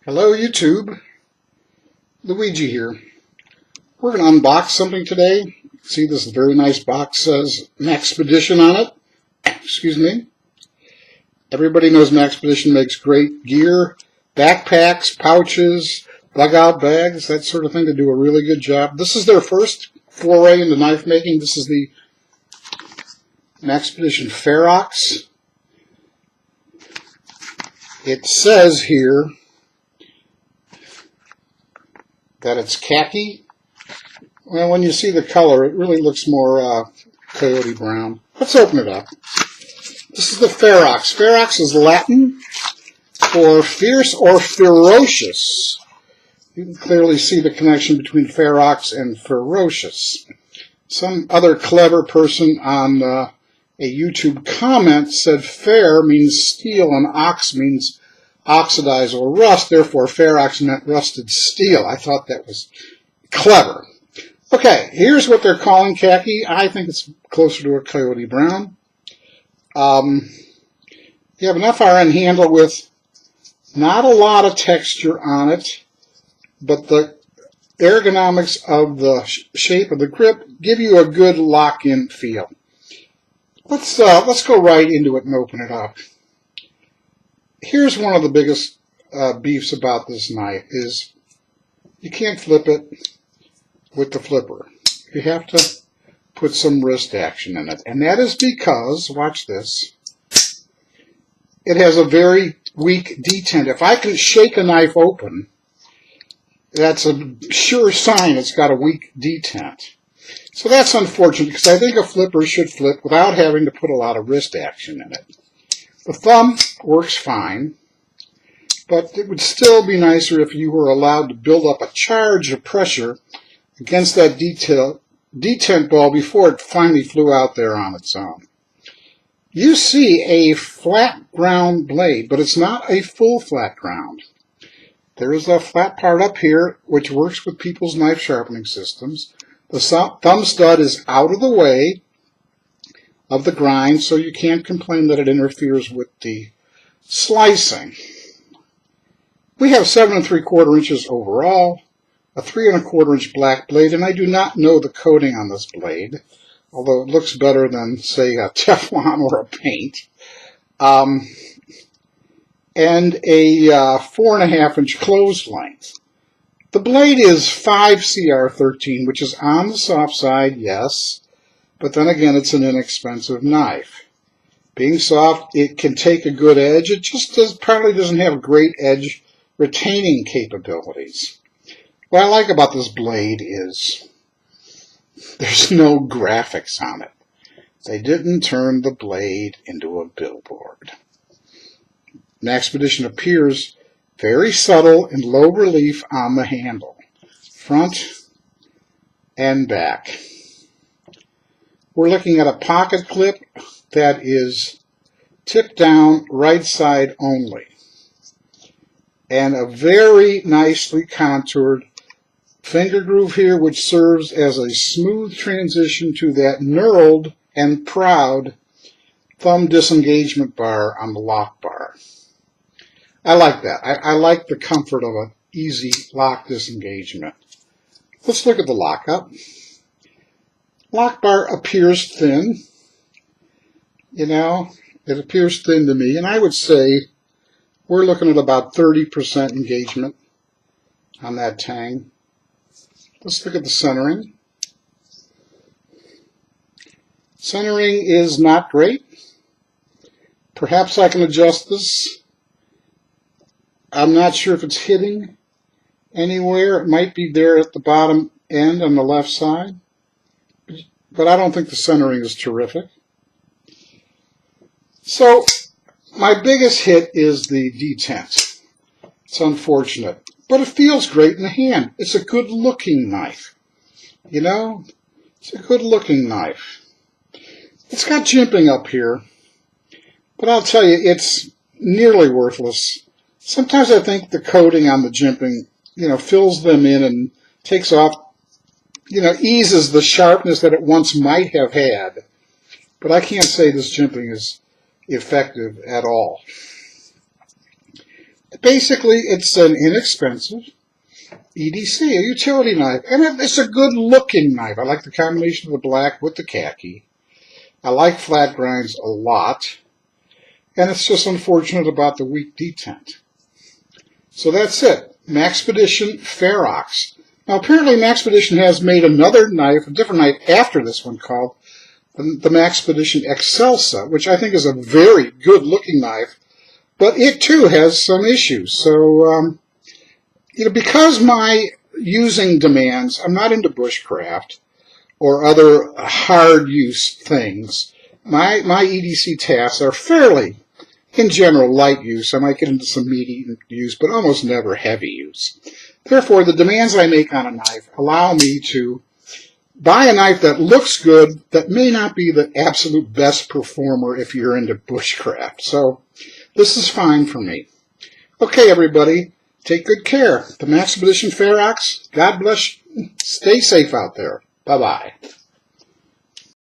Hello YouTube, Luigi here. We're going to unbox something today. See, this very nice box says MAXPEDITION on it. Excuse me. Everybody knows MAXPEDITION makes great gear, backpacks, pouches, bug out bags, that sort of thing. They do a really good job. This is their first foray into knife making. This is the MAXPEDITION Ferox. It says here that it's khaki. Well, when you see the color, it really looks more coyote brown. Let's open it up. This is the Ferox. Ferox is Latin for fierce or ferocious. You can clearly see the connection between Ferox and ferocious. Some other clever person on a YouTube comment said fer means steel and ox means oxidize or rust, therefore Ferox meant rusted steel. I thought that was clever. Okay, here's what they're calling khaki. I think it's closer to a coyote brown. You have enough RN handle with not a lot of texture on it, but the ergonomics of the shape of the grip give you a good lock-in feel. Let's go right into it and open it up. Here's one of the biggest beefs about this knife is you can't flip it with the flipper. You have to put some wrist action in it. And that is because, watch this, it has a very weak detent. If I can shake a knife open, that's a sure sign it's got a weak detent. So that's unfortunate because I think a flipper should flip without having to put a lot of wrist action in it. The thumb works fine, but it would still be nicer if you were allowed to build up a charge of pressure against that detent ball before it finally flew out there on its own. You see a flat ground blade, but it's not a full flat ground. There is a flat part up here which works with people's knife sharpening systems. The thumb stud is out of the way of the grind, so you can't complain that it interferes with the slicing. We have 7 3/4 inches overall, a 3 1/4 inch black blade, and I do not know the coating on this blade, although it looks better than, say, a Teflon or a paint. And a 4 1/2 inch closed length. The blade is 5 CR13, which is on the soft side, yes, but then again, it's an inexpensive knife. Being soft, it can take a good edge. It just probably doesn't have great edge retaining capabilities. What I like about this blade is there's no graphics on it. They didn't turn the blade into a billboard. MAXPEDITION appears very subtle and low relief on the handle, front and back. We're looking at a pocket clip that is tipped down right side only, and a very nicely contoured finger groove here, which serves as a smooth transition to that knurled and proud thumb disengagement bar on the lock bar. I like that. I like the comfort of an easy lock disengagement. Let's look at the lockup. Lock bar appears thin. You know, it appears thin to me, and I would say we're looking at about 30% engagement on that tang. Let's look at the centering. Centering is not great. Perhaps I can adjust this. I'm not sure if it's hitting anywhere. It might be there at the bottom end on the left side, but I don't think the centering is terrific. So my biggest hit is the detent. It's unfortunate, but it feels great in the hand. It's a good looking knife. You know, it's a good looking knife. It's got jimping up here, but I'll tell you, it's nearly worthless. Sometimes I think the coating on the jimping, fills them in and takes off, eases the sharpness that it once might have had. But I can't say this jimping is effective at all. basically it's an inexpensive EDC, a utility knife, and it's a good looking knife. I like the combination of the black with the khaki. I like flat grinds a lot, and it's just unfortunate about the weak detent. So that's it, MAXPEDITION Ferox. Now apparently MAXPEDITION has made another knife, a different knife after this one, called the MAXPEDITION Excelsa, which I think is a very good looking knife, but it too has some issues. So because my using demands, I'm not into bushcraft or other hard use things. My EDC tasks are fairly, in general, light use. I might get into some meaty use, but almost never heavy use. Therefore, the demands I make on a knife allow me to buy a knife that looks good, that may not be the absolute best performer if you're into bushcraft. So this is fine for me. Okay, everybody. Take good care. The MAXPEDITION Ferox. God bless you. Stay safe out there. Bye-bye.